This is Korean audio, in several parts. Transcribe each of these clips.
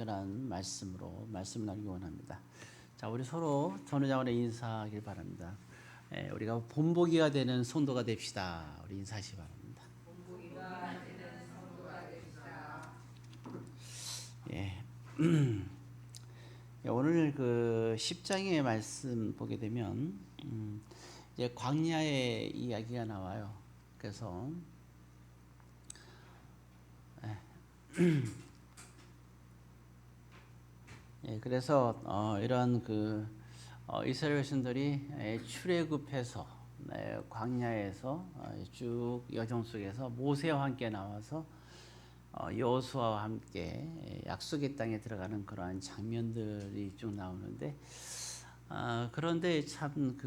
특별한 말씀을 나누기 원합니다. 자, 우리 서로 전우자원에 인사하길 바랍니다. 우리가 본보기가 되는 성도가 됩시다. 우리 인사하시기 바랍니다. 본보기가 되는 성도가 됩시다. 예. 오늘 그 10장의 말씀 보게 되면 이제 광야의 이야기가 나와요. 그래서 그래서 이러한 이스라엘 백성들이 출애굽해서 광야에서 쭉 여정 속에서 모세와 함께 나와서 여호수아와 함께 약속의 땅에 들어가는 그러한 장면들이 쭉 나오는데 그런데 참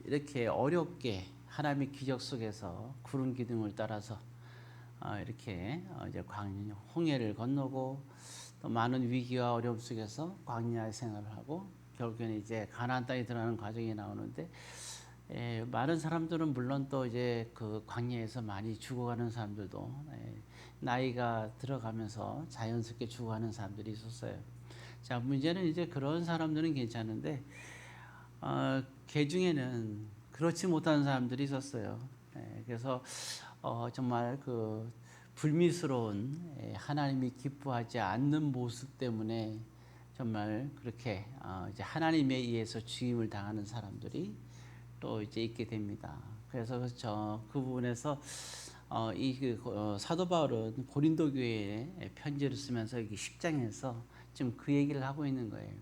이렇게 어렵게 하나님의 기적 속에서 구름 기둥을 따라서 이렇게 이제 홍해를 건너고 또 많은 위기와 어려움 속에서 광야 생활을 하고 결국에는 이제 가나안 땅에 들어가는 과정이 나오는데 많은 사람들은 물론 또 이제 그 광야에서 많이 죽어가는 사람들도 나이가 들어가면서 자연스럽게 죽어가는 사람들이 있었어요. 자, 문제는 이제 그런 사람들은 괜찮은데 그 중에는 그렇지 못한 사람들이 있었어요. 그래서 정말 그 불미스러운 하나님이 기뻐하지 않는 모습 때문에 정말 그렇게 이제 하나님에 의해서 죽임을 당하는 사람들이 또 이제 있게 됩니다. 그래서 그 부분에서 사도 바울은 고린도 교회에 편지를 쓰면서 여기 10장에서 지금 그 얘기를 하고 있는 거예요.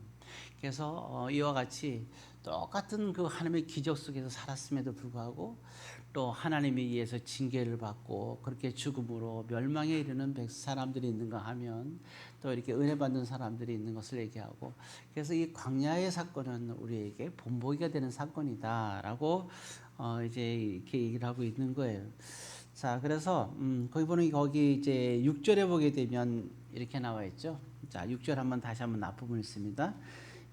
그래서 이와 같이 똑같은 그 하나님의 기적 속에서 살았음에도 불구하고 또 하나님에 의해서 징계를 받고 그렇게 죽음으로 멸망에 이르는 사람들이 있는가 하면 또 이렇게 은혜 받는 사람들이 있는 것을 얘기하고, 그래서 이 광야의 사건은 우리에게 본보기가 되는 사건이다라고 이제 이렇게 얘기를 하고 있는 거예요. 자, 그래서 거기 이제 6절에 보게 되면 이렇게 나와 있죠. 자, 6절 다시 한번 앞부분 있습니다.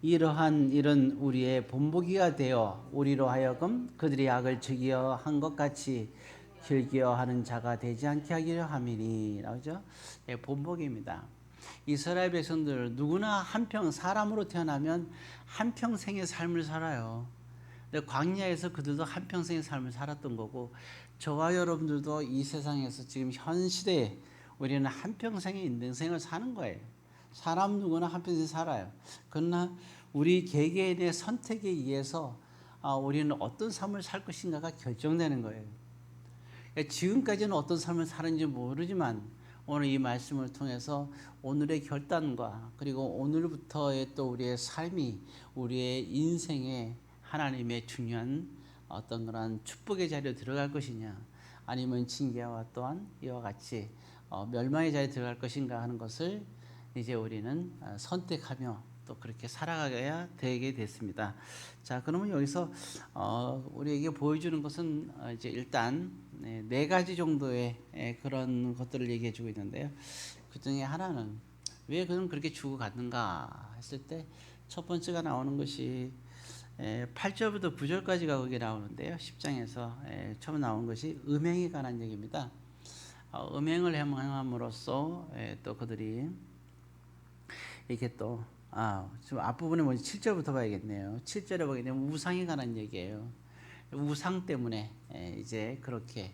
이러한 일은 우리의 본보기가 되어 우리로 하여금 그들의 악을 즐겨 한 것 같이 즐겨 하는 자가 되지 않게 하기를 함이니. 나오죠? 본보기입니다. 이스라엘 백성들 누구나 사람으로 태어나면 한평생의 삶을 살아요. 근데 광야에서 그들도 한평생의 삶을 살았던 거고, 저와 여러분들도 이 세상에서 지금 현 시대에 우리는 한평생의 인생을 사는 거예요. 사람 누구나 한평생 살아요. 그러나 우리 개개인의 선택에 의해서 우리는 어떤 삶을 살 것인가가 결정되는 거예요. 지금까지는 어떤 삶을 사는지 모르지만 오늘 이 말씀을 통해서 오늘의 결단과 그리고 오늘부터의 또 우리의 삶이 우리의 인생에 하나님의 중요한 어떤 그런 축복의 자리에 들어갈 것이냐, 아니면 징계와 또한 이와 같이 멸망의 자리에 들어갈 것인가 하는 것을 이제 우리는 선택하며 또 그렇게 살아가야 되게 됐습니다. 자, 그러면 여기서 우리에게 보여주는 것은 이제 일단 네 가지 정도의 그런 것들을 얘기해 주고 있는데요. 그 중에 하나는 왜 그는 그렇게 죽어갔는가 했을 때 첫 번째가 나오는 것이 8절부터 9절까지가 거기 나오는데요. 10장에서 처음 나온 것이 음행에 관한 얘기입니다. 음행을 행함으로써 또 그들이 이게 또 지금 앞부분에 먼저 7절부터 봐야겠네요. 7절에 보게 되면 우상에 관한 얘기예요. 우상 때문에 이제 그렇게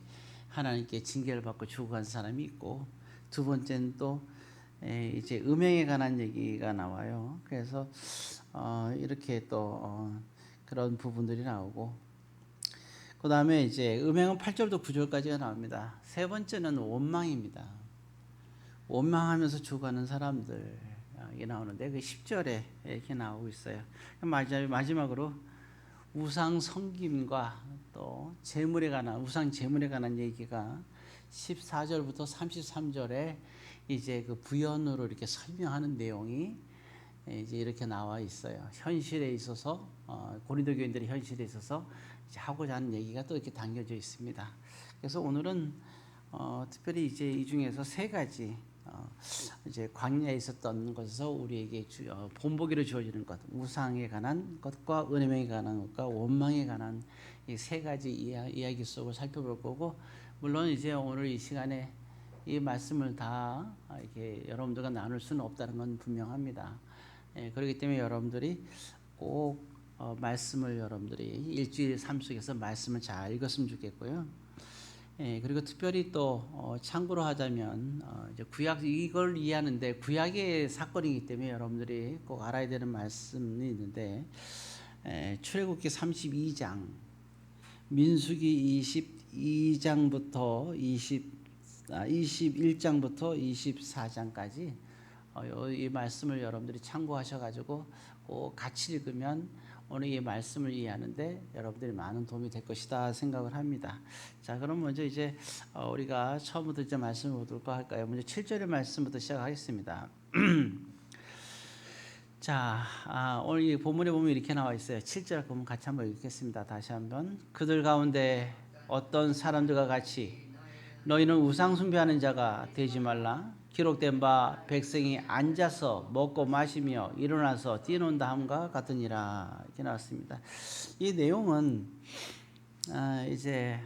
하나님께 징계를 받고 죽어간 사람이 있고, 두 번째는 또 이제 음행에 관한 얘기가 나와요. 그래서 이렇게 또 그런 부분들이 나오고, 그 다음에 이제 음행은 8절부터 9절까지가 나옵니다. 세 번째는 원망입니다. 원망하면서 죽어가는 사람들 이 나오는데 그 10절에 이렇게 나오고 있어요. 마지막으로 우상 섬김과 또 우상 재물에 관한 얘기가 14절부터 33절에 이제 그 부연으로 이렇게 설명하는 내용이 이제 이렇게 나와 있어요. 현실에 있어서 고린도 교인들의 현실에 있어서 이제 하고자 하는 얘기가 또 이렇게 담겨져 있습니다. 그래서 오늘은 특별히 이제 이 중에서 세 가지 이제 광야에 있었던 것에서 우리에게 본보기로 주어지는 것, 우상에 관한 것과 은혜에 관한 것과 원망에 관한 이 세 가지 이야기 속을 살펴볼 거고, 물론 이제 오늘 이 시간에 이 말씀을 다 이렇게 여러분들과 나눌 수는 없다는 건 분명합니다. 그렇기 때문에 여러분들이 꼭 말씀을 여러분들이 일주일 삶 속에서 말씀을 잘 읽었으면 좋겠고요. 그리고 특별히 또 참고로 하자면 이제 구약 이걸 이해하는데 구약의 사건이기 때문에 여러분들이 꼭 알아야 되는 말씀이 있는데 출애굽기 32장, 민수기 22장부터 21장부터 24장까지 이 말씀을 여러분들이 참고하셔가지고 꼭 같이 읽으면 오늘 이 말씀을 이해하는데 여러분들이 많은 도움이 될 것이다 생각을 합니다. 자, 그럼 먼저 이제 우리가 처음부터 이제 말씀을 보도록 할까요? 먼저 7절의 말씀부터 시작하겠습니다. 자, 오늘 이 본문에 보면 이렇게 나와 있어요. 7절 보면 같이 한번 읽겠습니다. 다시 한번. 그들 가운데 어떤 사람들과 같이 너희는 우상 숭배하는 자가 되지 말라. 기록된 바 백성이 앉아서 먹고 마시며 일어나서 뛰논다 함과 같으니라. 이렇게 나왔습니다. 이 내용은 이제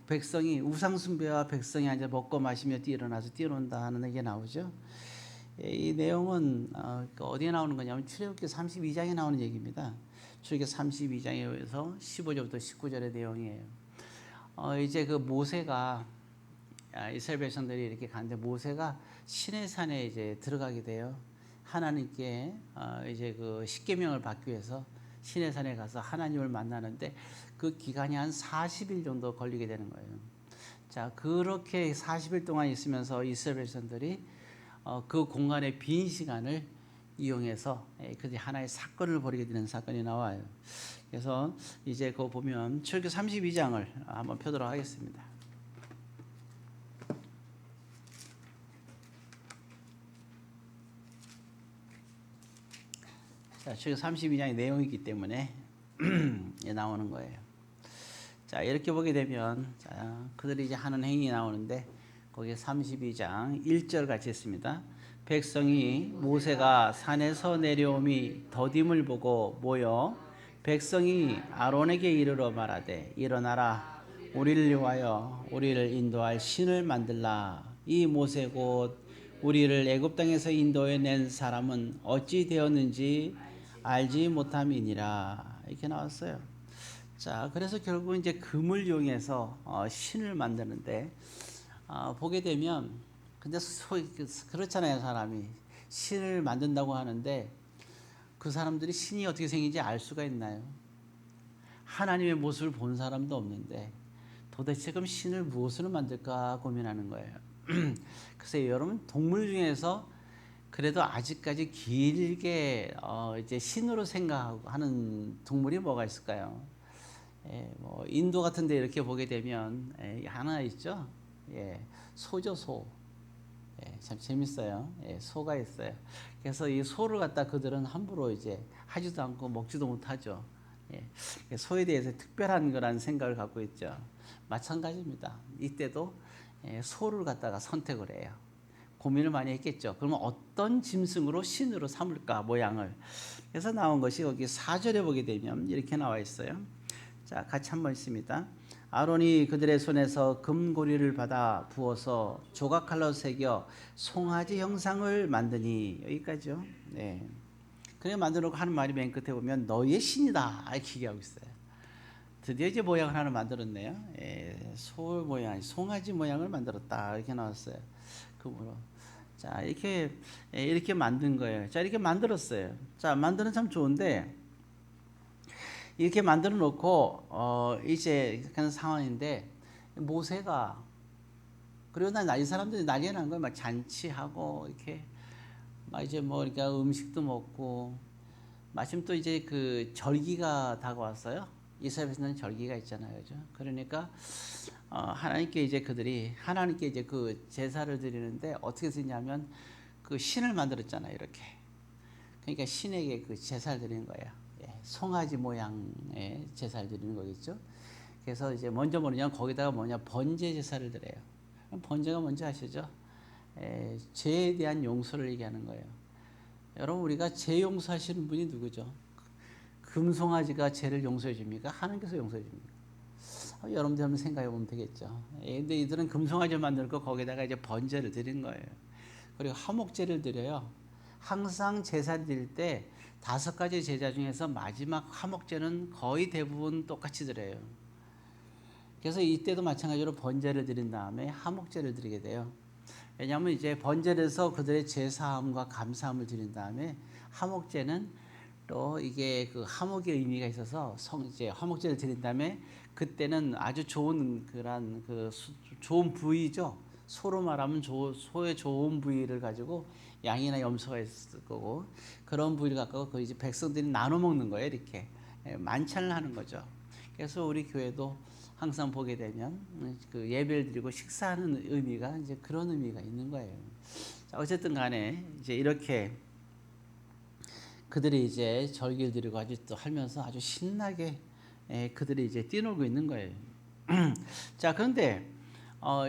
백성이 우상 숭배와 백성이 앉아 먹고 마시며 일어나서 뛰논다 하는 게 나오죠. 이 내용은 어디에 나오는 거냐면 출애굽기 32장에 나오는 얘기입니다. 출애굽기 32장에서 15절부터 19절의 내용이에요. 이제 그 모세가 이스라엘 백성들이 이렇게 가는데 모세가 시내산에 이제 들어가게 돼요. 하나님께 이제 그 십계명을 받기 위해서 시내산에 가서 하나님을 만나는데 그 기간이 한 40일 정도 걸리게 되는 거예요. 자, 그렇게 40일 동안 있으면서 이스라엘 백성들이 그 공간의 빈 시간을 이용해서 그 하나의 사건을 벌이게 되는 사건이 나와요. 그래서 이제 그거 보면 출애굽기 32장을 한번 펴도록 하겠습니다. 자, 출애굽기 32장의 내용이기 때문에 나오는 거예요. 자, 이렇게 보게 되면 그들이 이제 하는 행위 나오는데 거기에 32장 1절 같이 했습니다. 백성이 모세가 산에서 내려옴이 더딤을 보고 모여 백성이 아론에게 이르러 말하되 일어나라 우리를 위하여 우리를 인도할 신을 만들라. 이 모세 곧 우리를 애굽 땅에서 인도해 낸 사람은 어찌 되었는지 알지 못함이니라. 이렇게 나왔어요. 자, 그래서 결국 이제 금을 이용해서 신을 만드는데 보게 되면 근데 그렇잖아요. 사람이 신을 만든다고 하는데 그 사람들이 신이 어떻게 생긴지 알 수가 있나요? 하나님의 모습을 본 사람도 없는데 도대체 그럼 신을 무엇으로 만들까 고민하는 거예요. 글쎄요, 여러분 동물 중에서 그래도 아직까지 길게 이제 신으로 생각하는 동물이 뭐가 있을까요? 뭐 인도 같은데 이렇게 보게 되면 하나 있죠. 소죠, 소. 참 재밌어요. 소가 있어요. 그래서 이 소를 갖다 그들은 함부로 이제 하지도 않고 먹지도 못하죠. 소에 대해서 특별한 거라는 생각을 갖고 있죠. 마찬가지입니다. 이때도 소를 갖다가 선택을 해요. 고민을 많이 했겠죠. 그러면 어떤 짐승으로 신으로 삼을까 모양을. 그래서 나온 것이 여기 4절에 보게 되면 이렇게 나와 있어요. 자, 같이 한번 있습니다. 아론이 그들의 손에서 금고리를 받아 부어서 조각칼로 새겨 송아지 형상을 만드니 여기까지요. 네. 그래 만들어놓고 하는 말이 맨 끝에 보면 너희의 신이다 이렇게 얘기하고 있어요. 드디어 이제 모양을 하나 만들었네요. 소 모양, 송아지 모양을 만들었다 이렇게 나왔어요. 금으로. 자, 이렇게 만든 거예요. 자, 이렇게 만들었어요. 자, 만드는 참 좋은데. 이렇게 만들어 놓고 이제 그런 상황인데 모세가 그리고 이 사람들이 난리 난 거예요. 막 잔치하고 이렇게 막 이제 뭐 그러니까 음식도 먹고 마침 또 이제 그 절기가 다가왔어요. 이스라엘에서는 절기가 있잖아요, 그죠? 그러니까 하나님께 이제 그들이 하나님께 이제 그 제사를 드리는데 어떻게 드리냐면 그 신을 만들었잖아요, 이렇게. 그러니까 신에게 그 제사를 드리는 거예요. 송아지 모양의 제사를 드리는 거겠죠. 그래서 이제 먼저 뭐냐 거기다가 번제 제사를 드려요. 번제가 뭔지 아시죠? 죄에 대한 용서를 얘기하는 거예요. 여러분 우리가 죄 용서하시는 분이 누구죠? 금송아지가 죄를 용서해 줍니까? 하나님께서 용서해 줍니까? 여러분들 한번 생각해 보면 되겠죠. 근데 이들은 금송아지를 만들고 거기다가 이제 번제를 드린 거예요. 그리고 화목제를 드려요. 항상 제사를 드릴 때 5가지 제사 중에서 마지막 화목제는 거의 대부분 똑같이 드려요. 그래서 이때도 마찬가지로 번제를 드린 다음에 화목제를 드리게 돼요. 왜냐하면 이제 번제를 해서 그들의 제사함과 감사함을 드린 다음에 화목제는 또 이게 그 화목의 의미가 있어서 이제 화목제를 드린 다음에 그때는 아주 좋은 그런 좋은 부위죠. 소로 말하면 소의 좋은 부위를 가지고 양이나 염소가 있을 거고 그런 부위를 갖고 그 이제 백성들이 나눠 먹는 거예요. 이렇게 만찬을 하는 거죠. 그래서 우리 교회도 항상 보게 되면 그 예배를 드리고 식사하는 의미가 이제 그런 의미가 있는 거예요. 자, 어쨌든 간에 이제 이렇게 그들이 이제 절기를 드리고 아주 또 하면서 아주 신나게 그들이 이제 뛰놀고 있는 거예요. 자, 그런데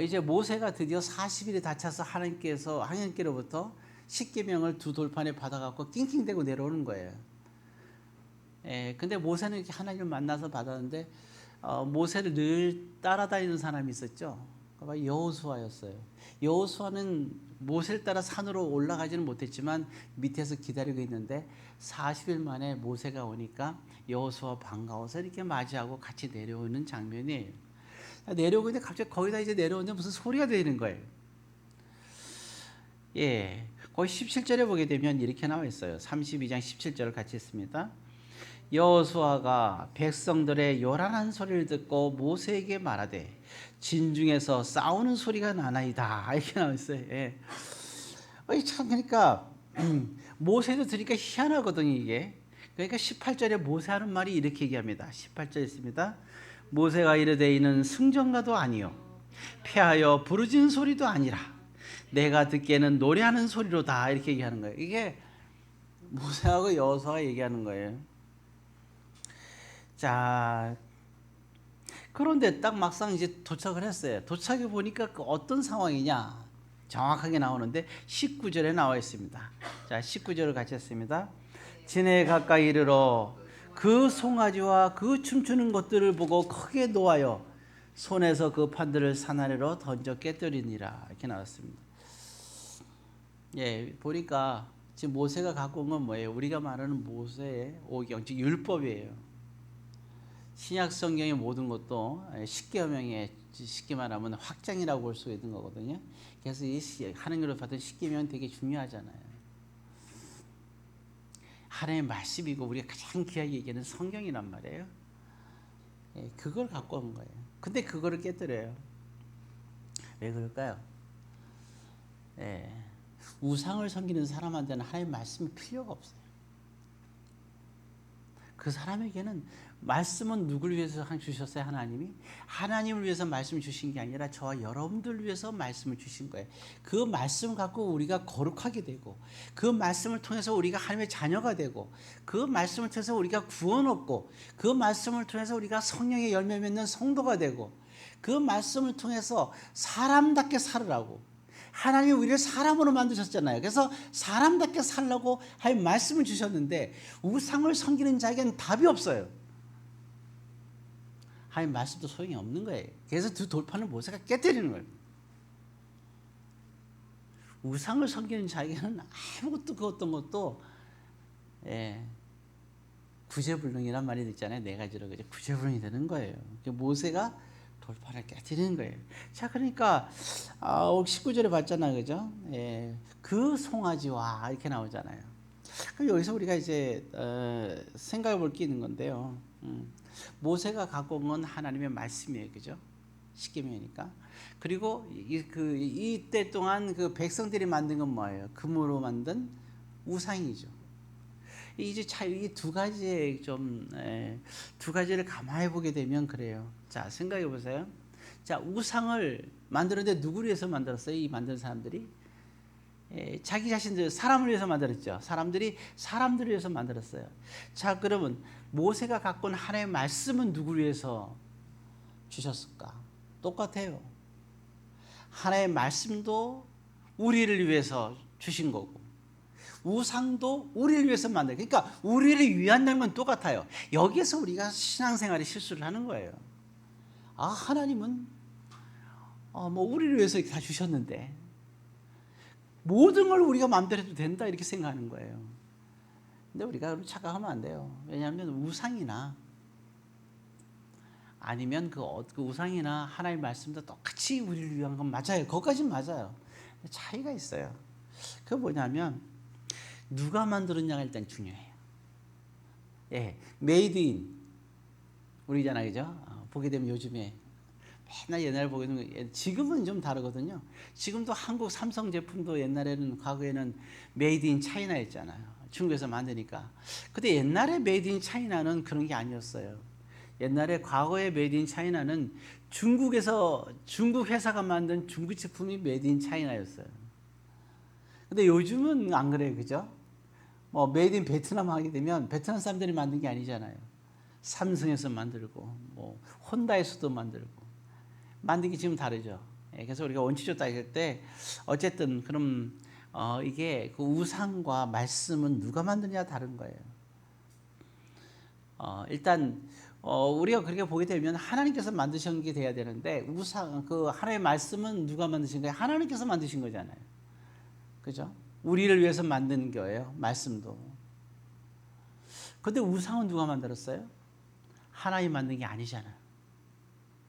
이제 모세가 드디어 40일이 다 차서 하나님께로부터 십계명을 2돌판에 받아갖고 낑낑대고 내려오는 거예요. 근데 모세는 이렇게 하나님을 만나서 받았는데 모세를 늘 따라다니는 사람이 있었죠. 여호수아였어요. 여호수아는 모세를 따라 산으로 올라가지는 못했지만 밑에서 기다리고 있는데 40일 만에 모세가 오니까 여호수아 반가워서 이렇게 맞이하고 같이 내려오는 장면이에요. 내려오고 있는데 갑자기 거기다 이제 내려오는데 무슨 소리가 들리는 거예요. 거기 17절에 보게 되면 이렇게 나와 있어요. 32장 17절을 같이 했습니다. 여호수아가 백성들의 요란한 소리를 듣고 모세에게 말하되 진중에서 싸우는 소리가 나나이다 이렇게 나와 있어요. 참 그러니까 모세도 들으니까 희한하거든요 이게. 그러니까 18절에 모세 하는 말이 이렇게 얘기합니다. 18절 있습니다. 모세가 이르되 이는 승전가도 아니요 패하여 부르짖는 소리도 아니라 내가 듣기에는 노래하는 소리로다 이렇게 얘기하는 거예요. 이게 모세하고 여호수아가 얘기하는 거예요. 자, 그런데 딱 막상 이제 도착을 했어요. 도착해 보니까 그 어떤 상황이냐 정확하게 나오는데 19절에 나와 있습니다. 자, 19절을 같이 했습니다. 진에 가까이 이르러 그 송아지와 그 춤추는 것들을 보고 크게 노하여 손에서 그 판들을 산 아래로 던져 깨뜨리니라 이렇게 나왔습니다. 보니까 지금 모세가 갖고 온 건 뭐예요? 우리가 말하는 모세의 오경, 즉 율법이에요. 신약 성경의 모든 것도 십계명의 쉽게 말하면 확장이라고 볼 수 있는 거거든요. 그래서 이 하나님으로 받은 십계명은 되게 중요하잖아요. 하나님의 말씀이고 우리가 가장 귀하게 얘기하는 성경이란 말이에요. 그걸 갖고 온 거예요. 근데 그거를 깨뜨려요. 왜 그럴까요? 우상을 섬기는 사람한테는 하나님의 말씀이 필요가 없어요. 그 사람에게는 말씀은 누구를 위해서 주셨어요? 하나님이? 하나님을 위해서 말씀을 주신 게 아니라 저와 여러분들을 위해서 말씀을 주신 거예요. 그 말씀을 갖고 우리가 거룩하게 되고 그 말씀을 통해서 우리가 하나님의 자녀가 되고 그 말씀을 통해서 우리가 구원 얻고 그 말씀을 통해서 우리가 성령의 열매 맺는 성도가 되고 그 말씀을 통해서 사람답게 살으라고 하나님이 우리를 사람으로 만드셨잖아요. 그래서 사람답게 살라고 하나님 말씀을 주셨는데 우상을 섬기는 자에게는 답이 없어요. 하나님 말씀도 소용이 없는 거예요. 그래서 2돌판을 모세가 깨뜨리는 거예요. 우상을 섬기는 자에게는 아무것도 그 어떤 것도 구제불능이란 말이 있잖아요. 4가지로 구제불능이 되는 거예요. 모세가 돌판을 깨뜨리는 거예요. 자, 그러니까 19절에 봤잖아요, 그죠? 그 송아지와 이렇게 나오잖아요. 그럼 여기서 우리가 이제 생각해 볼 게 있는 건데요. 모세가 갖고 온 건 하나님의 말씀이에요, 그죠? 십계명이니까. 그리고 이때 동안 그 백성들이 만든 건 뭐예요? 금으로 만든 우상이죠. 이제 이 2가지의 두 가지를 감안해 보게 되면 그래요. 자, 생각해 보세요. 자, 우상을 만드는데 누구를 위해서 만들었어요? 이 만든 사람들이 자기 자신들 사람을 위해서 만들었죠. 사람들이 사람들을 위해서 만들었어요. 자, 그러면 모세가 갖고 온 하나님의 말씀은 누구를 위해서 주셨을까? 똑같아요. 하나님의 말씀도 우리를 위해서 주신 거고 우상도 우리를 위해서 만들어요. 그러니까 우리를 위한다는 건 똑같아요. 여기에서 우리가 신앙생활에 실수를 하는 거예요. 하나님은 뭐 우리를 위해서 이렇게 다 주셨는데 모든 걸 우리가 마음대로 해도 된다 이렇게 생각하는 거예요. 근데 우리가 착각하면 안 돼요. 왜냐하면 우상이나 아니면 그 우상이나 하나님의 말씀도 똑같이 우리를 위한 건 맞아요. 거기까지는 맞아요. 근데 차이가 있어요. 그게 뭐냐면 누가 만들었냐가 일단 중요해요. 예, 메이드 인 우리잖아요, 그죠? 보게 되면 요즘에 맨날 옛날에 보게 되면 지금은 좀 다르거든요. 지금도 한국 삼성 제품도 옛날에는 과거에는 메이드 인 차이나였잖아요. 중국에서 만드니까. 근데 옛날에 메이드 인 차이나는 그런 게 아니었어요. 옛날에 과거의 메이드 인 차이나는 중국에서 중국 회사가 만든 중국 제품이 메이드 인 차이나였어요. 근데 요즘은 안 그래요, 그죠? 뭐 메이드 인 베트남 하게 되면 베트남 사람들이 만든 게 아니잖아요. 삼성에서 만들고 뭐 혼다에서도 만들고 만든 게 지금 다르죠. 그래서 우리가 원칙적으로 따질 때 어쨌든 그럼 이게 그 우상과 말씀은 누가 만드냐 다른 거예요. 일단 우리가 그렇게 보게 되면 하나님께서 만드신 게 돼야 되는데 우상 그 하나님의 말씀은 누가 만드신 거예요? 하나님께서 만드신 거잖아요. 그죠? 우리를 위해서 만든 거예요. 말씀도. 근데 우상은 누가 만들었어요? 하나님 만든 게 아니잖아요.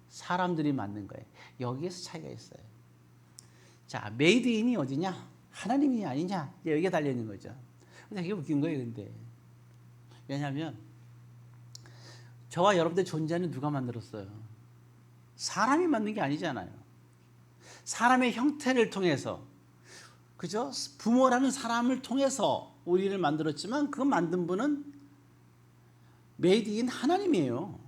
사람들이 만든 거예요. 여기에서 차이가 있어요. 자, 메이드 인이 어디냐? 하나님이 아니냐? 여기에 달려 있는 거죠. 근데 되게 웃긴 거예요, 근데. 왜냐하면 저와 여러분들 존재는 누가 만들었어요? 사람이 만든 게 아니잖아요. 사람의 형태를 통해서, 그죠? 부모라는 사람을 통해서 우리를 만들었지만 그 만든 분은 메이드 인 하나님이에요.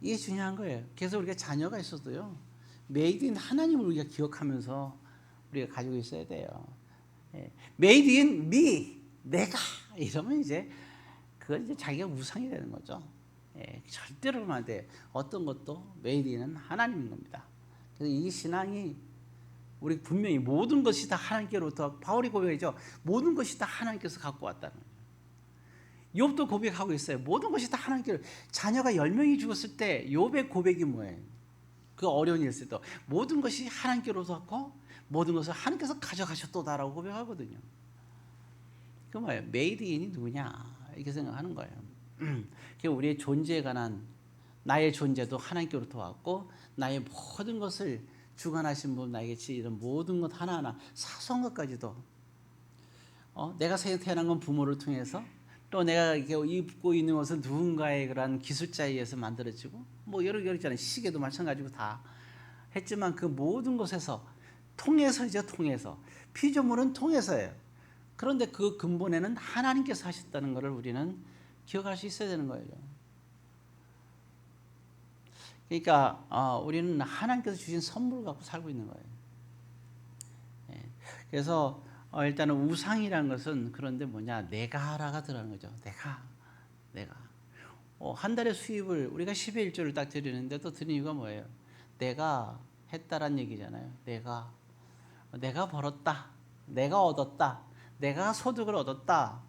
이게 중요한 거예요. 그래서 우리가 자녀가 있어도요, 메이드 인 하나님을 우리가 기억하면서 우리가 가지고 있어야 돼요. 메이드 인 미, 내가 이러면 이제 그건 이제 자기가 우상이 되는 거죠. 절대로 그러면 안 돼. 어떤 것도 메이드 인은 하나님인 겁니다. 그래서 이 신앙이 우리 분명히 모든 것이 다 하나님께로부터 바울이 고백이죠. 모든 것이 다 하나님께서 갖고 왔다는 거예요. 욥도 고백하고 있어요. 모든 것이 다 하나님께로. 자녀가 10명이 죽었을 때 욥의 고백이 뭐예요? 그 어려운 일 있을 때 모든 것이 하나님께로부터 왔고 모든 것을 하나님께서 가져가셨도다라고 고백하거든요. 그 뭐예요? 메이드 인이 누구냐 이렇게 생각하는 거예요. 우리의 존재에 관한 나의 존재도 하나님께로부터 왔고 나의 모든 것을 주관하신 분 나에게 이런 모든 것 하나하나 사소한 것까지도 내가 태어난 건 부모를 통해서 또 내가 입고 있는 것은 누군가의 그런 기술자에 의해서 만들어지고 뭐 여러 개 있잖아요. 시계도 마찬가지고 다 했지만 그 모든 것에서 통해서죠. 통해서 피조물은 통해서예요. 그런데 그 근본에는 하나님께서 하셨다는 것을 우리는 기억할 수 있어야 되는 거예요. 그러니까 우리는 하나님께서 주신 선물을 갖고 살고 있는 거예요. 그래서 일단은 우상이라는 것은 그런데 뭐냐 내가라가 들어가는 거죠. 내가 한 달의 수입을 우리가 10의 1조를 딱 드리는데 또 드리는 이유가 뭐예요? 내가 했다란 얘기잖아요. 내가 벌었다. 내가 얻었다. 내가 소득을 얻었다.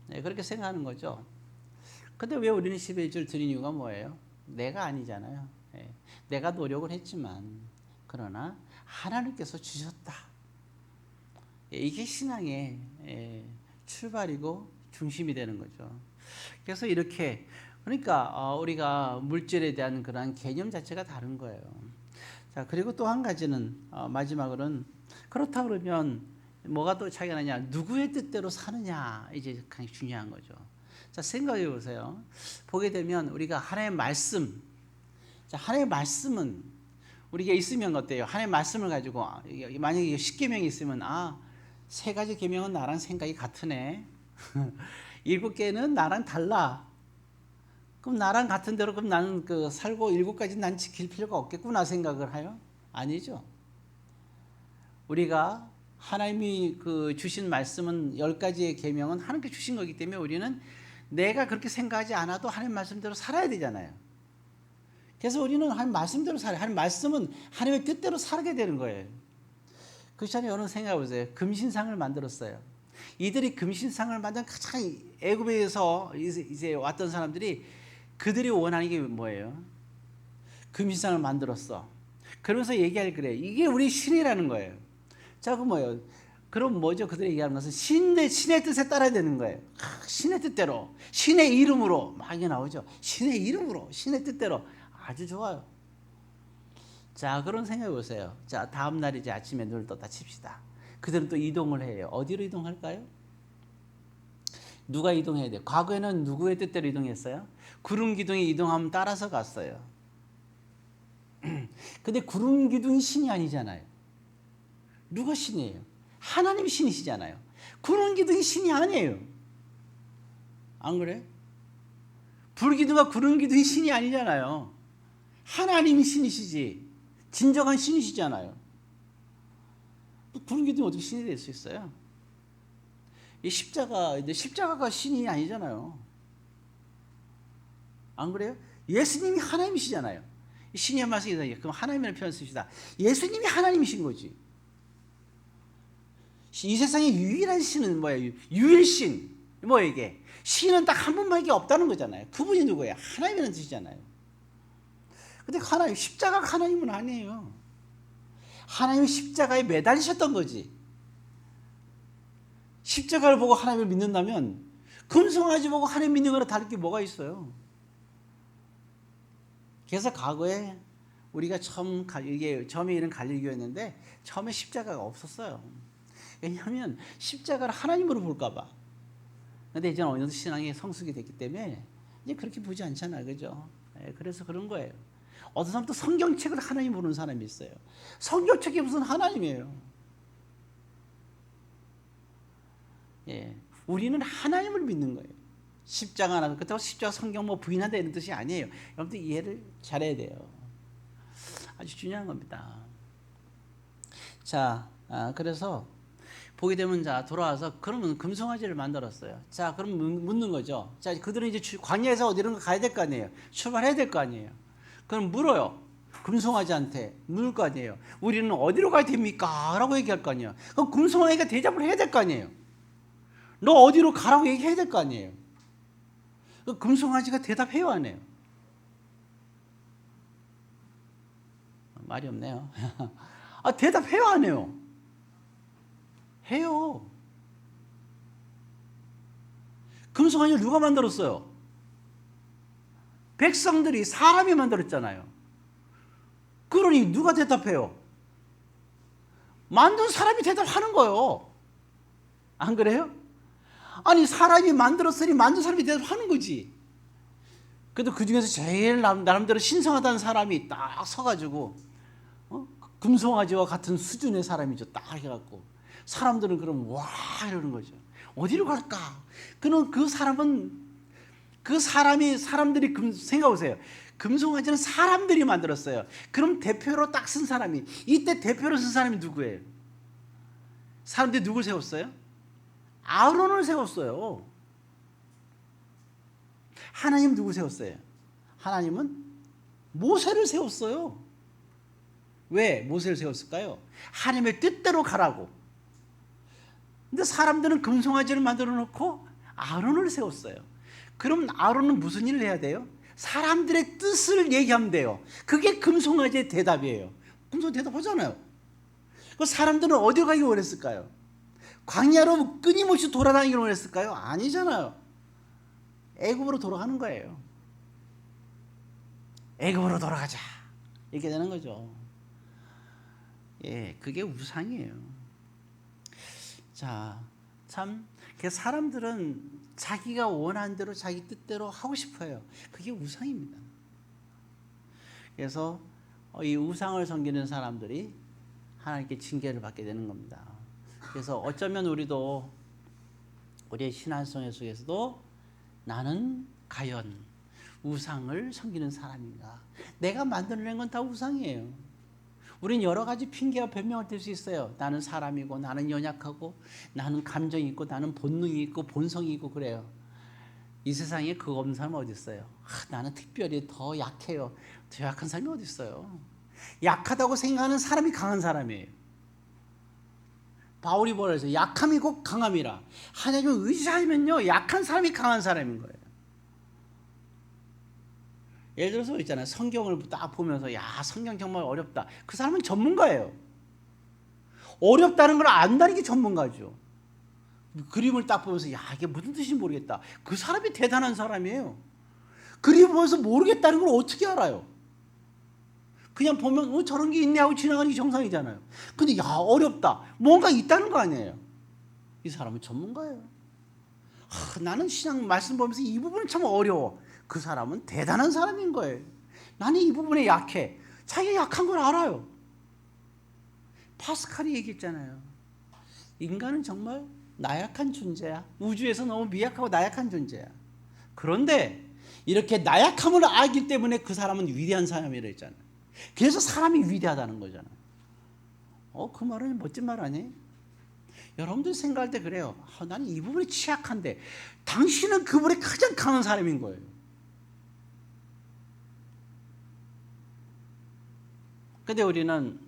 그렇게 생각하는 거죠. 근데 왜 우리는 10의 1조를 드리는 이유가 뭐예요? 내가 아니잖아요. 내가 노력을 했지만 그러나 하나님께서 주셨다. 이게 신앙의 출발이고 중심이 되는 거죠. 그래서 이렇게 그러니까 우리가 물질에 대한 그런 개념 자체가 다른 거예요. 자, 그리고 또 한 가지는 마지막으로는 그렇다 그러면 뭐가 또 차이가 나냐? 누구의 뜻대로 사느냐 이제 가장 중요한 거죠. 자, 생각해 보세요. 보게 되면 우리가 하나님의 말씀, 자, 하나님의 말씀은 우리가 있으면 어때요? 하나님의 말씀을 가지고 만약에 10계명이 있으면 3가지 계명은 나랑 생각이 같으네. 7개는 나랑 달라. 그럼 나랑 같은 대로 그럼 나는 살고 7가지 난 지킬 필요가 없겠구나 생각을 해요? 아니죠. 우리가 하나님이 주신 말씀은 10가지의 계명은 하나님께 주신 거기 때문에 우리는 내가 그렇게 생각하지 않아도 하나님 말씀대로 살아야 되잖아요. 그래서 우리는 하나님 말씀대로 살아요. 하나님 말씀은 하나님의 뜻대로 살게 되는 거예요. 그렇잖아요. 여러분 생각해 보세요. 금신상을 만들었어요. 이들이 금신상을 만든 가장 애굽에서 이제 왔던 사람들이 그들이 원하는 게 뭐예요? 금신상을 만들었어. 그러면서 얘기할 그래. 이게 우리 신이라는 거예요. 자, 그럼 뭐예요? 그럼 뭐죠? 그들이 얘기하는 것은 신의 뜻에 따라야 되는 거예요. 신의 뜻대로, 신의 이름으로 막 이게 나오죠. 신의 이름으로, 신의 뜻대로. 아주 좋아요. 자, 그런 생각해 보세요. 자, 다음 날 이제 아침에 눈을 떴다 칩시다. 그들은 또 이동을 해요. 어디로 이동할까요? 누가 이동해야 돼요? 과거에는 누구의 뜻대로 이동했어요? 구름 기둥이 이동하면 따라서 갔어요. 근데 구름 기둥이 신이 아니잖아요. 누가 신이에요? 하나님이 신이시잖아요. 구름 기둥이 신이 아니에요. 안 그래? 불 기둥과 구름 기둥이 신이 아니잖아요. 하나님이 신이시지. 진정한 신이시잖아요. 구름 기둥이 어떻게 신이 될 수 있어요? 이 십자가가 신이 아니잖아요. 안 그래요? 예수님이 하나님이시잖아요. 신의 말씀이 그럼 하나님이라는 표현 씁시다. 예수님이 하나님이신 거지. 이 세상의 유일한 신은 뭐예요? 유일신. 뭐예요 이게? 신은 딱 한 분밖에 없다는 거잖아요. 그분이 누구예요? 하나님이라는 뜻이잖아요. 근데 하나님, 십자가가 하나님은 아니에요. 하나님이 십자가에 매달리셨던 거지. 십자가를 보고 하나님을 믿는다면 금송아지 보고 하나님 믿는 거랑 다를 게 뭐가 있어요? 그래서 과거에 우리가 이게 처음에 이런 갈릴교였는데 처음에 십자가가 없었어요. 왜냐하면 십자가를 하나님으로 볼까 봐. 근데 이제는 어느 정도 신앙이 성숙이 됐기 때문에 이제 그렇게 보지 않잖아요. 그죠? 그래서 그런 거예요. 어떤 사람도 성경책을 하나님 보는 사람이 있어요. 성경책이 무슨 하나님이에요. 예, 우리는 하나님을 믿는 거예요. 십자가 하나, 그렇다고 십자가 성경 뭐 부인한다 이런 뜻이 아니에요. 여러분들 이해를 잘해야 돼요. 아주 중요한 겁니다. 자, 그래서 보게 되면 자 돌아와서 그러면 금송아지를 만들었어요. 자, 그럼 묻는 거죠. 자, 그들은 이제 광야에서 어디론가 가야 될 거 아니에요. 출발해야 될 거 아니에요. 그럼 물어요. 금송아지한테 물을 거 아니에요. 우리는 어디로 가야 됩니까? 라고 얘기할 거 아니에요. 그럼 금송아지가 대답을 해야 될 거 아니에요. 너 어디로 가라고 얘기해야 될 거 아니에요. 그 금송아지가 대답해요, 안 해요? 말이 없네요. 대답해요, 안 해요? 해요. 금송아지를 누가 만들었어요? 백성들이, 사람이 만들었잖아요. 그러니 누가 대답해요? 만든 사람이 대답하는 거예요. 안 그래요? 아니, 사람이 만들었으니 만든 사람이 대답하는 거지. 그래도 그 중에서 제일 나름대로 신성하다는 사람이 딱 서가지고 금송아지와 같은 수준의 사람이죠. 딱 해갖고 사람들은 그럼 와 이러는 거죠. 어디로 갈까? 그는 그 사람은 사람들이 생각해보세요. 금송아지는 사람들이 만들었어요. 그럼 대표로 딱 쓴 사람이, 이때 대표로 쓴 사람이 누구예요? 사람들이 누굴 세웠어요? 아론을 세웠어요. 하나님 누구 세웠어요? 하나님은 모세를 세웠어요. 왜 모세를 세웠을까요? 하나님의 뜻대로 가라고. 근데 사람들은 금송아지를 만들어 놓고 아론을 세웠어요. 그럼 아론은 무슨 일을 해야 돼요? 사람들의 뜻을 얘기하면 돼요. 그게 금송아지의 대답이에요. 금송아지 대답하잖아요. 그 사람들은 어디로 가기 원했을까요? 광야로 끊임없이 돌아다니기를 원했을까요? 아니잖아요. 애굽으로 돌아가는 거예요. 애굽으로 돌아가자. 이렇게 되는 거죠. 예, 그게 우상이에요. 자, 참, 사람들은 자기가 원하는 대로 자기 뜻대로 하고 싶어요. 그게 우상입니다. 그래서 이 우상을 섬기는 사람들이 하나님께 징계를 받게 되는 겁니다. 그래서 어쩌면 우리도 우리의 신앙생활 속에서도 나는 과연 우상을 섬기는 사람인가? 내가 만들어낸 건 다 우상이에요. 우린 여러 가지 핑계와 변명을 댈 수 있어요. 나는 사람이고, 나는 연약하고, 나는 감정이 있고, 나는 본능이 있고, 본성이 있고 그래요. 이 세상에 그거 없는 사람은 어디 있어요? 나는 특별히 더 약해요. 더 약한 사람이 어디 있어요? 약하다고 생각하는 사람이 강한 사람이에요. 바울이 뭐라 했어요? 약함이 곧 강함이라. 하나님을 의지하면요, 약한 사람이 강한 사람인 거예요. 예를 들어서 있잖아요. 성경을 딱 보면서 야 성경 정말 어렵다. 그 사람은 전문가예요. 어렵다는 걸 안다는 게 전문가죠. 그림을 딱 보면서 야 이게 무슨 뜻인지 모르겠다. 그 사람이 대단한 사람이에요. 그림 보면서 모르겠다는 걸 어떻게 알아요? 그냥 보면 저런 게 있네 하고 지나가는 게 정상이잖아요. 근데 야 어렵다. 뭔가 있다는 거 아니에요. 이 사람은 전문가예요. 나는 신앙 말씀 보면서 이 부분은 참 어려워. 그 사람은 대단한 사람인 거예요. 나는 이 부분에 약해. 자기가 약한 걸 알아요. 파스칼이 얘기했잖아요. 인간은 정말 나약한 존재야. 우주에서 너무 미약하고 나약한 존재야. 그런데 이렇게 나약함을 알기 때문에 그 사람은 위대한 사람이라 했잖아요. 그래서 사람이 위대하다는 거잖아요. 그 말은 멋진 말 아니에요? 여러분들 생각할 때 그래요. 나는 이 부분이 취약한데 당신은 그 부분에 가장 강한 사람인 거예요. 근데 우리는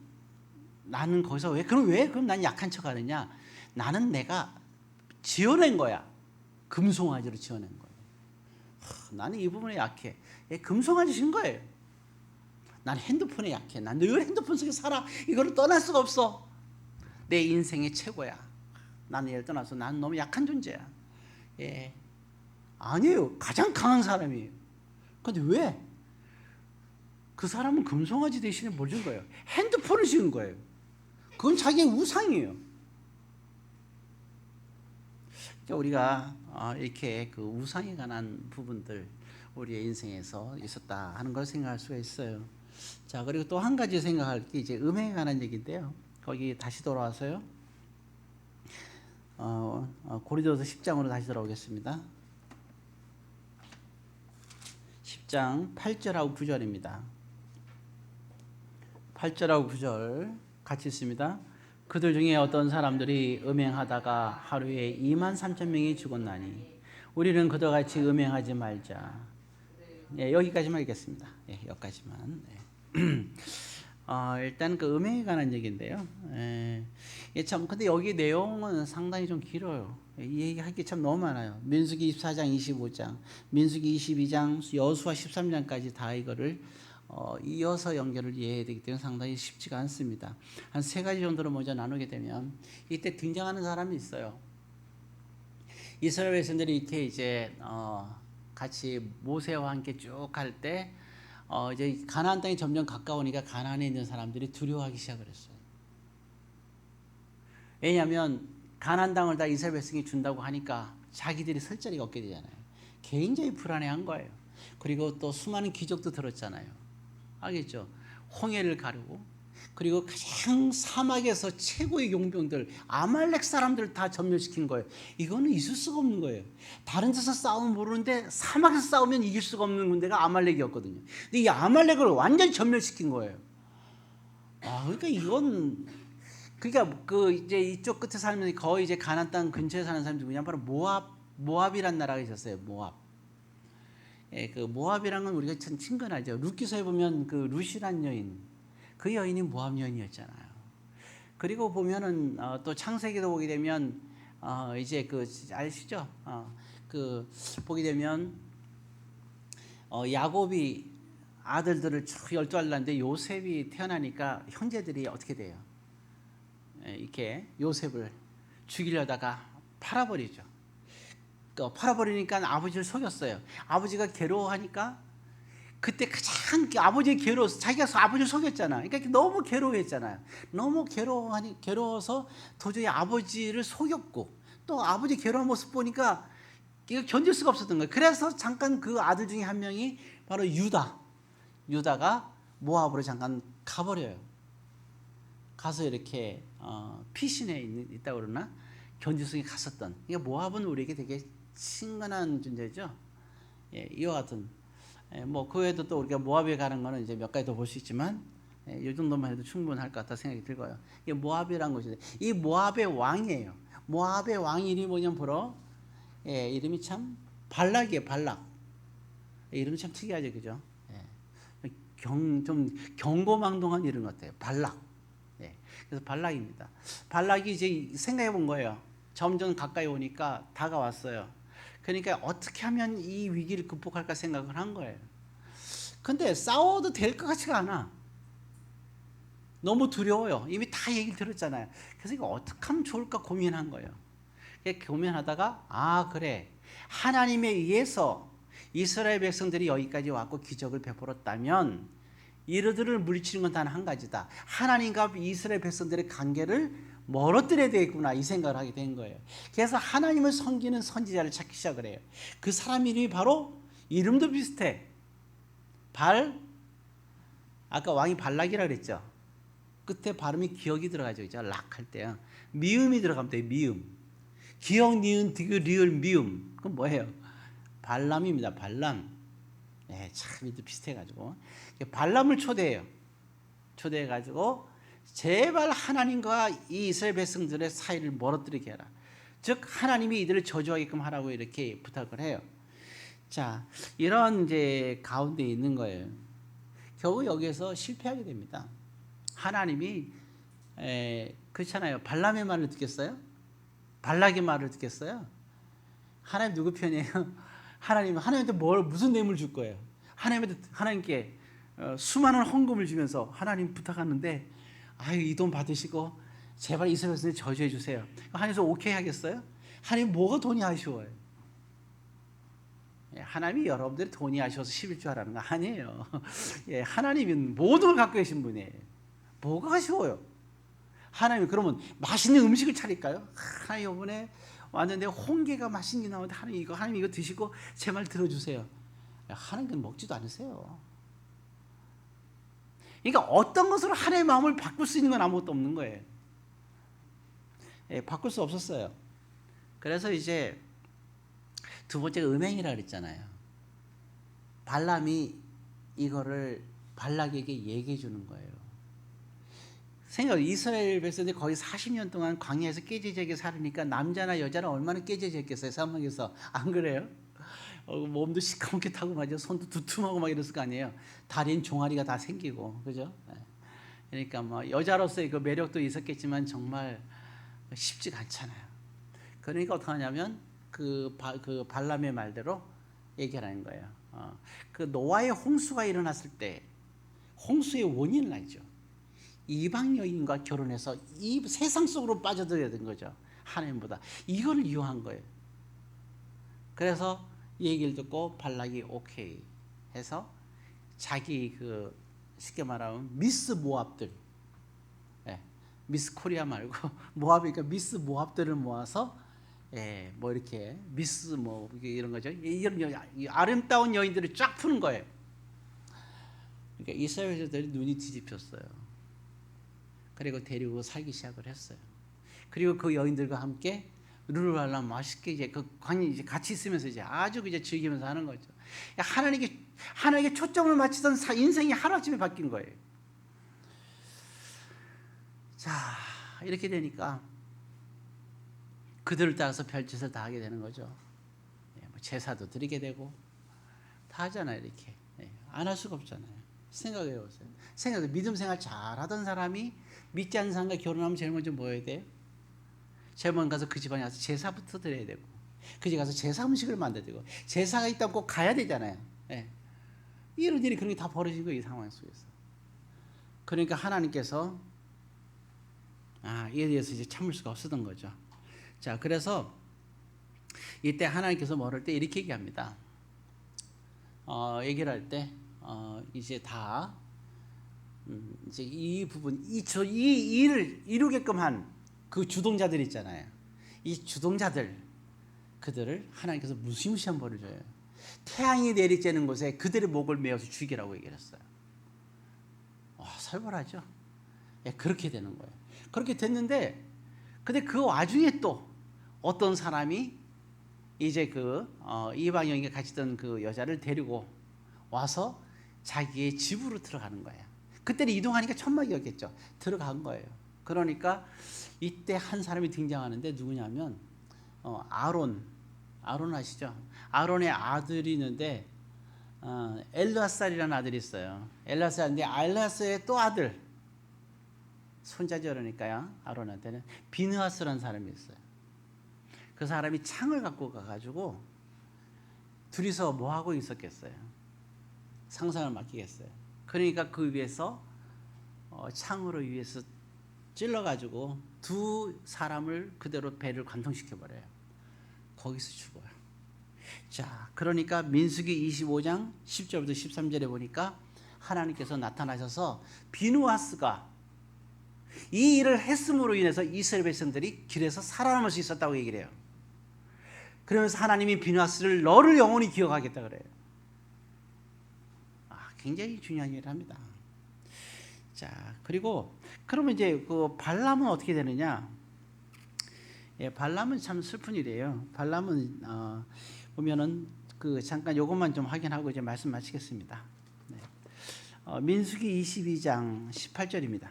나는 거기서 그럼 난 약한 척 하느냐? 나는 내가 지어낸 거야. 금송아지로 지어낸 거예요. 나는 이 부분에 약해. 금송아지신 거예요. 난 핸드폰에 약해. 난 늘 핸드폰 속에 살아. 이거를 떠날 수가 없어. 내 인생의 최고야. 나는 얘를 떠나서 난 너무 약한 존재야. 아니에요. 가장 강한 사람이에요. 근데 왜? 그 사람은 금송아지 대신에 뭘 준 거예요? 핸드폰을 준 거예요. 그건 자기의 우상이에요. 그러니까 우리가 이렇게 그 우상에 관한 부분들 우리의 인생에서 있었다 하는 걸 생각할 수가 있어요. 자, 그리고 또 한 가지 생각할 게 이제 음행에 관한 얘기인데요. 거기 다시 돌아와서요. 고린도서 10장으로 다시 돌아오겠습니다. 10장 8절하고 9절입니다. 8절하고 9절 같이 있습니다. 그들 중에 어떤 사람들이 음행하다가 하루에 23,000명이 죽었나니 우리는 그들과 같이 음행하지 말자. 여기까지만 읽겠습니다. 여기까지만. 일단 그 음행에 관한 얘기인데요. 참 근데 여기 내용은 상당히 좀 길어요. 이 얘기할 게 참 너무 많아요. 민수기 24장, 25장, 민수기 22장, 여수와 13장까지 다 이거를 이어서 연결을 이해해야 되기 때문에 상당히 쉽지가 않습니다. 한 세 가지 정도로 먼저 나누게 되면 이때 등장하는 사람이 있어요. 이스라엘 백성들이 이렇게 이제 같이 모세와 함께 쭉 갈 때 이제 가나안 땅이 점점 가까우니까 가나안에 있는 사람들이 두려워하기 시작을 했어요. 왜냐하면 가나안 땅을 다 이스라엘 백성이 준다고 하니까 자기들이 설 자리가 없게 되잖아요. 굉장히 불안해한 거예요. 그리고 또 수많은 기적도 들었잖아요. 알겠죠? 홍해를 가르고 그리고 가장 사막에서 최고의 용병들 아말렉 사람들을 다 점멸시킨 거예요. 이거는 있을 수가 없는 거예요. 다른 데서 싸우면 모르는데 사막에서 싸우면 이길 수가 없는 군대가 아말렉이었거든요. 근데 이 아말렉을 완전히 점멸시킨 거예요. 그러니까 이건 그러니까 그 이제 이쪽 끝에 살면 거의 이제 가나안 땅 근처에 사는 사람들이 누구냐 바로 모압이란 나라가 있었어요. 모압. 그 모압이란 건 우리가 참 친근하죠. 룻기서에 보면 그 룻이란 여인, 그 여인이 모압 여인이었잖아요. 그리고 보면은 또 창세기도 보게 되면 이제 그 아시죠? 그 보게 되면 야곱이 아들들을 쭉 12알 낳는데 요셉이 태어나니까 형제들이 어떻게 돼요? 이렇게 요셉을 죽이려다가 팔아버리죠. 팔아버리니까 아버지를 속였어요. 아버지가 괴로워하니까 그때 가장 아버지의 괴로워서 자기가 아버지를 속였잖아. 그러니까 너무 괴로워했잖아요. 너무 괴로워서 도저히 아버지를 속였고 또 아버지 괴로운 모습 보니까 이거 견딜 수가 없었던 거예요. 그래서 잠깐 그 아들 중에 한 명이 바로 유다가 모압으로 잠깐 가버려요. 가서 이렇게 피신해 있다고 그러나 견지성이 갔었던. 그러니까 모압은 우리에게 되게 친근한 존재죠. 이와 같은. 뭐 그 외에도 또 우리가 모압에 가는 거는 이제 몇 가지 더 볼 수 있지만 이 정도만 해도 충분할 것 같다 생각이 들고요. 이게 모압이라는 것인데 이 모압의 왕이에요. 모압의 왕 이름이 뭐냐면 바로 이름이 참 발락이에요. 발락. 이름이 참 특이하죠, 그죠? 좀 경고망동한 이름 같아요. 발락. 그래서 발락입니다. 발락이 이제 생각해 본 거예요. 점점 가까이 오니까 다가왔어요. 그러니까 어떻게 하면 이 위기를 극복할까 생각을 한 거예요. 근데 싸워도 될 것 같지가 않아. 너무 두려워요. 이미 다 얘기를 들었잖아요. 그래서 이거 어떻게 하면 좋을까 고민한 거예요. 고민하다가 그래, 하나님에 의해서 이스라엘 백성들이 여기까지 왔고 기적을 베풀었다면 이들을 물리치는 건 단 한 가지다. 하나님과 이스라엘 백성들의 관계를 멀어뜨려야 되겠구나, 이 생각을 하게 된 거예요. 그래서 하나님을 섬기는 선지자를 찾기 시작을 해요. 그 사람 이름이 바로, 이름도 비슷해. 아까 왕이 발락이라 그랬죠. 끝에 발음이 기억이 들어가죠. 그죠? 락 할 때요. 미음이 들어가면 돼요. 미음. 기억, 니은, 디귿, 리을, 미음. 그건 뭐예요? 발람입니다. 발람. 네, 참 이도 비슷해가지고 발람을 초대해요. 초대해가지고 제발 하나님과 이 이스라엘 백성들의 사이를 멀어뜨리게 해라. 즉 하나님이 이들을 저주하게끔 하라고 이렇게 부탁을 해요. 자, 이런 이제 가운데 있는 거예요. 결국 여기에서 실패하게 됩니다. 하나님이 그렇잖아요. 발람의 말을 듣겠어요? 발락의 말을 듣겠어요? 하나님 누구 편이에요? 하나님한테 무슨 뇌물 줄 거예요? 하나님께 수많은 헌금을 주면서 하나님 부탁하는데, 이 돈 받으시고 제발 이스라엘 백성들 저주해 주세요. 하나님께서 오케이 하겠어요? 하나님 뭐가 돈이 아쉬워요? 하나님이 여러분들이 돈이 아쉬워서 11조 하라는 거 아니에요. 하나님은 모든 걸 갖고 계신 분이에요. 뭐가 아쉬워요? 하나님이 그러면 맛있는 음식을 차릴까요? 하나님 이번에 왔는데 홍게가 맛있게 나오는데 하나님 이거 드시고 제 말 들어주세요. 하나님은 먹지도 않으세요. 그러니까 어떤 것으로 하나님의 마음을 바꿀 수 있는 건 아무것도 없는 거예요. 바꿀 수 없었어요. 그래서 이제 두 번째가 음행이라 그랬잖아요. 발람이 이거를 발락에게 얘기해 주는 거예요. 이스라엘 백성들이 거의 40년 동안 광야에서 깨지지게 살으니까 남자나 여자는 얼마나 깨지지 했겠어요, 사막에서. 안 그래요? 몸도 시커멓게 타고 말이죠. 손도 두툼하고 막 이랬을 거 아니에요. 다리엔 종아리가 다 생기고, 그죠? 그러니까 뭐 여자로서의 그 매력도 있었겠지만 정말 쉽지가 않잖아요. 그러니까 어떻게 하냐면 그 발람의 말대로 얘기하는 거예요. 그 노아의 홍수가 일어났을 때 홍수의 원인을 알죠. 이방 여인과 결혼해서 이 세상 속으로 빠져들어야 된 거죠. 하나님보다. 이걸 이용한 거예요. 그래서 이 얘기를 듣고 발락이 오케이 해서 자기 쉽게 말하면 미스 모압들, 미스 코리아 말고 모압이니까 미스 모압들을 모아서 뭐 이렇게 미스 뭐 이런 거죠. 이런 아름다운 여인들을 쫙 푸는 거예요. 그러니까 이스라엘 여자들이 눈이 뒤집혔어요. 그리고 데리고 살기 시작을 했어요. 그리고 그 여인들과 함께 룰루랄라 맛있게 이제 광야 이제 같이 있으면서 이제 아주 이제 즐기면서 하는 거죠. 하나님께 초점을 맞추던 인생이 하루아침에 바뀐 거예요. 자, 이렇게 되니까 그들을 따라서 별짓을 다 하게 되는 거죠. 뭐 제사도 드리게 되고 다 하잖아요. 이렇게 안 할 수가 없잖아요. 생각해 보세요. 믿음 생활 잘하던 사람이 믿지 않는 사람과 결혼하면 제일 먼저 뭐 해야 돼요? 제일 먼저 가서 그 집안에 가서 제사부터 드려야 되고, 그 집 가서 제사 음식을 만들어야 되고, 제사가 있다면 꼭 가야 되잖아요. 이런 일이 그런 게 다 벌어진 거예요, 이 상황 속에서. 그러니까 하나님께서 이에 대해서 이제 참을 수가 없었던 거죠. 자, 그래서 이때 하나님께서 뭐랄 때 이렇게 얘기합니다. 얘기를 할 때 이제 다 이제 이 부분 이 일을 이루게끔 한 그 주동자들 있잖아요. 이 주동자들 그들을 하나님께서 무시무시한 벌을 줘요. 태양이 내리쬐는 곳에 그들의 목을 메어서 죽이라고 얘기를 했어요. 살벌하죠. 그렇게 되는 거예요. 그렇게 됐는데, 근데 그 와중에 또 어떤 사람이 이제 이방 여인과 같이 있던 그 여자를 데리고 와서 자기의 집으로 들어가는 거예요. 그때는 이동하니까 천막이었겠죠. 들어간 거예요. 그러니까 이때 한 사람이 등장하는데 누구냐면 아론 아시죠? 아론의 아들이 있는데 엘르아살이라는 아들이 있어요. 엘르아살인데 엘르아살의 또 아들 손자죠. 그러니까요. 아론한테는 비느하스라는 사람이 있어요. 그 사람이 창을 갖고 가가지고 둘이서 뭐 하고 있었겠어요? 상상을 맡기겠어요. 그러니까 그 위에서 창으로 위에서 찔러가지고 두 사람을 그대로 배를 관통시켜 버려요. 거기서 죽어요. 자, 그러니까 민수기 25장 10절부터 13절에 보니까 하나님께서 나타나셔서 비누하스가 이 일을 했음으로 인해서 이스라엘 백성들이 길에서 살아남을 수 있었다고 얘기를 해요. 그러면서 하나님이 비누하스를 너를 영원히 기억하겠다 그래요. 굉장히 중요한 일을 합니다. 자, 그리고 그러면 이제 그 발람은 어떻게 되느냐? 예, 발람은 참 슬픈 일이에요. 발람은 보면은 그 잠깐 요것만 좀 확인하고 이제 말씀 마치겠습니다. 네. 민수기 22장 18절입니다.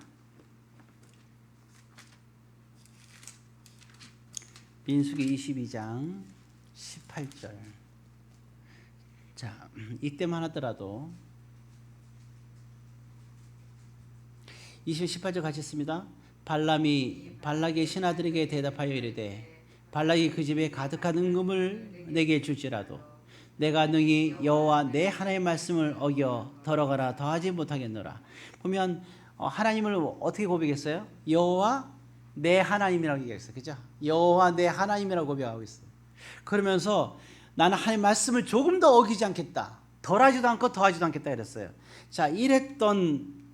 민수기 22장 18절. 자, 이때만 하더라도 18절 같이 있습니다. 발람이 발락의 신하들에게 대답하여 이르되 발락이 그 집에 가득한 은금을 내게 줄지라도 내가 능히 여호와 내 하나님의 말씀을 어겨 더러거나 더하지 못하겠노라. 보면 하나님을 어떻게 고백했어요? 여호와 내 하나님이라고 얘기했어요. 그죠? 여호와 내 하나님이라고 고백하고 있어요. 그러면서 나는 하나님의 말씀을 조금 더 어기지 않겠다. 덜하지도 않고 더하지도 않겠다 이랬어요. 자, 이랬던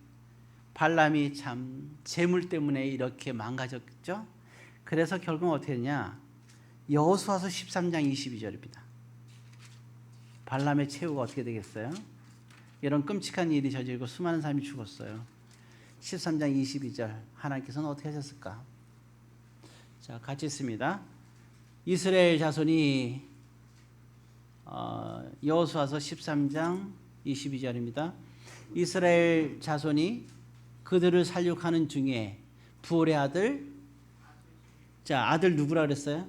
발람이 참 재물 때문에 이렇게 망가졌죠. 그래서 결국 어떻게 했냐? 여호수아서 13장 22절입니다. 발람의 최후가 어떻게 되겠어요? 이런 끔찍한 일이 저지르고 수많은 사람이 죽었어요. 13장 22절 하나님께서는 어떻게 하셨을까? 자, 같이 있습니다. 이스라엘 자손이 여호수아서 13장 22절입니다. 이스라엘 자손이 그들을 살육하는 중에 부올의 아들, 자, 아들 누구라 그랬어요?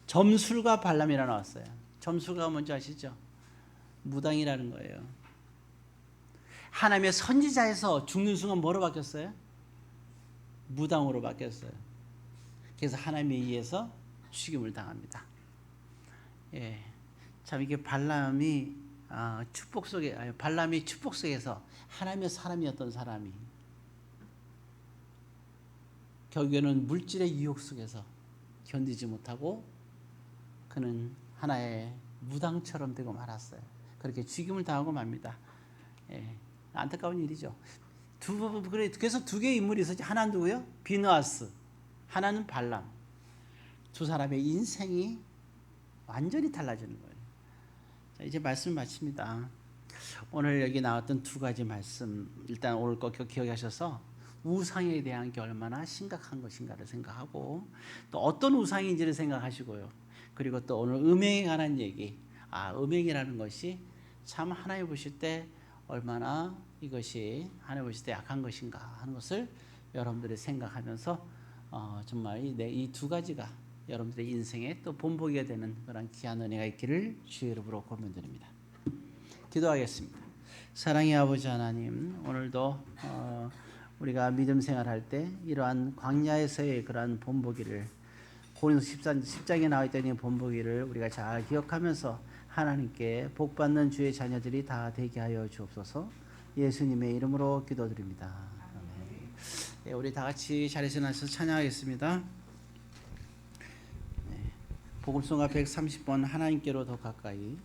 점술가 발람이라 나왔어요. 점술가가 뭔지 아시죠? 무당이라는 거예요. 하나님의 선지자에서 죽는 순간 뭐로 바뀌었어요? 무당으로 바뀌었어요. 그래서 하나님에 의해서 죽임을 당합니다. 예, 참 이게 발람이 축복 속에서 하나님의 사람이었던 사람이 결국에는 물질의 유혹 속에서 견디지 못하고 그는 하나의 무당처럼 되고 말았어요. 그렇게 죽임을 당하고 맙니다. 예, 안타까운 일이죠. 그래서 두 개의 인물이 있었지. 하나는 누구요? 비느하스, 하나는 발람. 두 사람의 인생이 완전히 달라지는 거예요. 자, 이제 말씀을 마칩니다. 오늘 여기 나왔던 두 가지 말씀 일단 오늘 거 기억하셔서 우상에 대한 게 얼마나 심각한 것인가를 생각하고 또 어떤 우상인지를 생각하시고요. 그리고 또 오늘 음행에 관한 얘기. 음행이라는 것이 참 하나님 보실 때 얼마나 이것이 하나님 보실 때 약한 것인가 하는 것을 여러분들이 생각하면서 정말 이 두 가지가 여러분들의 인생에 또 본보기가 되는 그런 귀한 은혜가 있기를 주의 이름으로 고면드립니다. 기도하겠습니다. 사랑의 아버지 하나님, 오늘도 우리가 믿음 생활할 때 이러한 광야에서의 그러한 본보기를 고린도서 10장에 나와 있던 이 본보기를 우리가 잘 기억하면서 하나님께 복받는 주의 자녀들이 다 되게 하여 주옵소서. 예수님의 이름으로 기도드립니다. 아멘. 네, 우리 다 같이 자리에서 나서 찬양하겠습니다. 네, 복음송가 130번 하나님께로 더 가까이.